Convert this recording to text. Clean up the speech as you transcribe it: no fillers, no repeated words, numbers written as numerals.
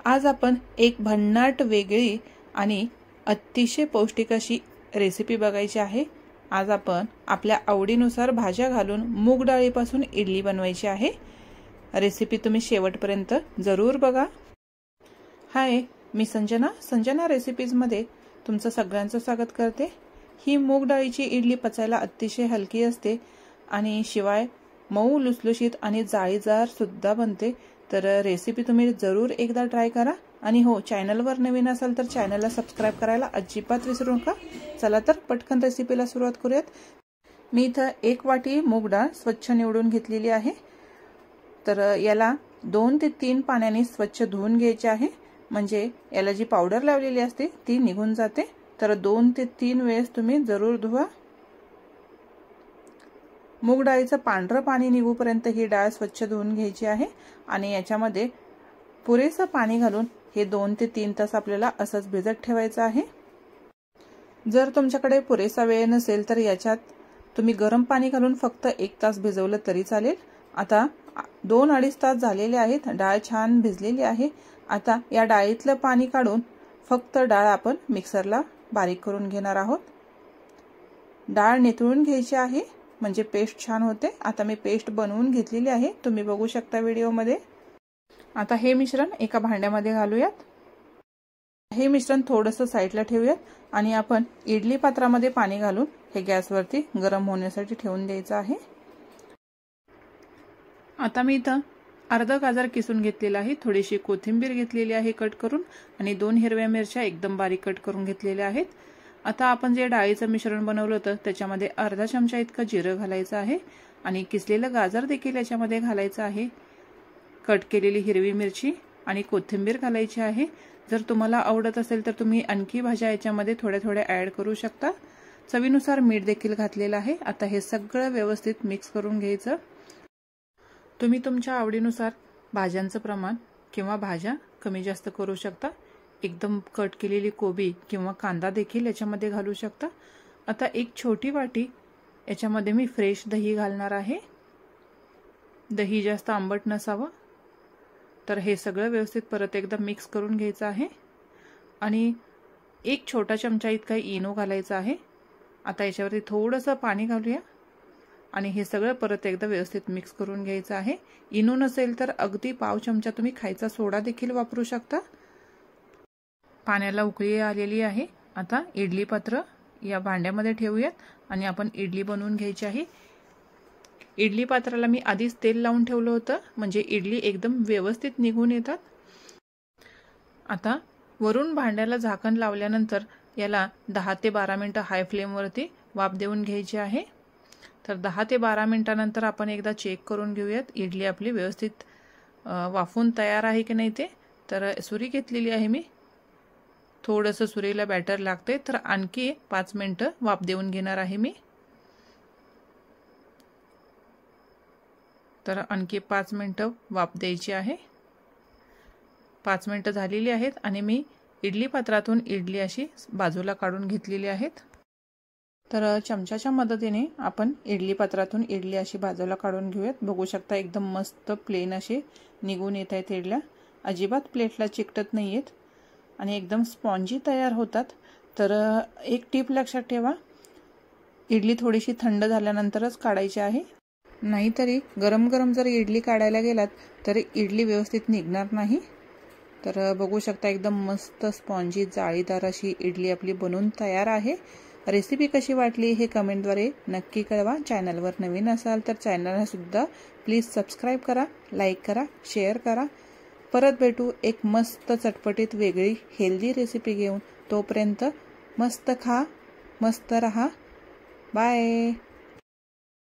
आज आपण एक भन्नाट वेगळी आणि अतिशय पौष्टिक अशी रेसिपी बघायची आहे। आज आपण आपल्या आवडीनुसार भाज्या घालून मूग डाळीपासून इडली बनवायची आहे। रेसिपी तुम्ही शेवटपर्यंत जरूर बघा। हाय, मी संजना रेसिपीज मध्ये तुमचं सगळ्यांचं स्वागत करते। ही मूग डाळीची इडली पचायला अतिशय हलकी असते आणि शिवाय मऊ लुसलुशीत आणि जाळीदार सुद्धा बनते। तर रेसिपी तुम्ही जरूर एकदा ट्राय करा आणि हो, चॅनलवर नवीन असाल तर चॅनलला सबस्क्राइब करायला अजिबात विसरू नका। चला तर पटकन रेसिपीला सुरुवात करूयात। मी इथं 1 वाटी मूग डाळ स्वच्छ निवडून घेतलेली आहे। तर याला 2 ते 3 पाण्याने स्वच्छ धुवून घ्यायचे आहे, म्हणजे याला जी पावडर लावलेली असते ती निघून जाते। तर 2 ते 3 वेळेस तुम्ही जरूर धुवा। मूग डाळीचं पांढरं पाणी निघूपर्यंत ही डाळ स्वच्छ धुवून घ्यायची आहे आणि याच्यामध्ये पुरेसं पाणी घालून हे 2 ते 3 तास आपल्याला असंच भिजत ठेवायचं आहे। जर तुमच्याकडे पुरेसा वेळ नसेल तर याच्यात तुम्ही गरम पाणी घालून फक्त 1 तास भिजवलं तरी चालेल। आता 2-2.5 तास झालेले आहेत, डाळ छान भिजलेली आहे। आता या डाळीतलं पाणी काढून फक्त डाळ आपण मिक्सरला बारीक करून घेणार आहोत। डाळ नितळून घ्यायची आहे, म्हणजे पेस्ट छान होते। आता मी पेस्ट बनवून घेतलेली आहे, तुम्ही बघू शकता व्हिडिओमध्ये। आता हे मिश्रण एका भांड्यामध्ये घालूयात। हे मिश्रण थोडंसं साईडला ठेवूयात आणि आपण इडली पात्रामध्ये पाणी घालून हे गॅसवरती गरम होण्यासाठी ठेवून द्यायचं आहे। आता मी इथं अर्धा गाजर किसून घेतलेला आहे, थोडीशी कोथिंबीर घेतलेली आहे कट करून आणि 2 हिरव्या मिरच्या एकदम बारीक कट करून घेतलेल्या आहेत। आता आपण जे डाळीचं मिश्रण बनवलं होतं त्याच्यामध्ये अर्धा चमचा इतकं जिरं घालायचं आहे आणि किसलेलं गाजर देखील याच्यामध्ये घालायचं आहे। कट केलेली हिरवी मिरची आणि कोथिंबीर घालायची आहे। जर तुम्हाला आवडत असेल तर तुम्ही आणखी भाज्या याच्यामध्ये थोड्या ॲड करू शकता। चवीनुसार मीठ देखील घातलेलं आहे। आता हे सगळं व्यवस्थित मिक्स करून घ्यायचं। तुम्ही तुमच्या आवडीनुसार भाज्यांचं प्रमाण किंवा भाज्या कमी जास्त करू शकता। एकदम कट केलेली कोबी किंवा कांदा देखील याच्यामध्ये घालू शकता। आता एक छोटी वाटी याच्यामध्ये मी फ्रेश दही घालणार आहे। दही जास्त आंबट नसावं। तर हे सगळं व्यवस्थित परत एकदा मिक्स करून घ्यायचं आहे आणि 1 छोटा चमचा इतका इनो घालायचा आहे। आता याच्यावरती थोडंसं पाणी घालूया आणि हे सगळं परत एकदा व्यवस्थित मिक्स करून घ्यायचं आहे। इनो नसेल तर अगदी पाव चमचा तुम्ही खायचा सोडा देखील वापरू शकता। पाण्याला उकळी आलेली आहे। आता इडली पात्र या भांड्यामध्ये ठेवूयात आणि आपण इडली बनवून घ्यायची आहे। इडली पात्राला मी आधीच तेल लावून ठेवलं होतं, म्हणजे इडली एकदम व्यवस्थित निघून येतात। आता वरून भांड्याला झाकण लावल्यानंतर याला 10 ते 12 मिनिटं हाय फ्लेमवरती वाफ देऊन घ्यायची आहे। तर 10 ते 12 मिनिटांनंतर आपण एकदा चेक करून घेऊयात इडली आपली व्यवस्थित वाफून तयार आहे की नाही ते। तर सुरी घेतलेली आहे मी, थोडंसं सुरीला बॅटर लागते, तर आणखी 5 मिनिटं वाफ देऊन घेणार आहे मी। तर आणखी 5 मिनिटं वाफ द्यायची आहे। 5 मिनिटं झालेली आहेत आणि मी इडली पात्रातून इडली अशी बाजूला काढून घेतलेली आहेत। तर चमच्याच्या मदतीने आपण इडली पात्रातून इडली अशी बाजूला काढून घेऊयात। बघू शकता एकदम मस्त प्लेन असे निघून येत आहेत इडल्या, अजिबात प्लेटला चिकटत नाहीयेत आणि एकदम स्पॉन्जी तयार होतात। तर एक टिप लक्षात ठेवा, इडली थोडीशी थंड झाल्यानंतरच काढायची आहे, नाहीतरी गरम गरम जर इडली काढायला गेलात तर इडली व्यवस्थित निघणार नाही। तर बघू शकता एकदम मस्त स्पॉन्जी जाळीदार अशी इडली आपली बनवून तयार आहे। रेसिपी कशी वाटली हे कमेंटद्वारे नक्की कळवा। चॅनलवर नवीन असाल तर चॅनलला सुद्धा प्लीज सबस्क्राइब करा, लाईक करा, शेअर करा। परत भेटू एक मस्त चटपटीत वेगळी हेल्दी रेसिपी घेऊन। तोपर्यंत मस्त खा, मस्त रहा। बाय।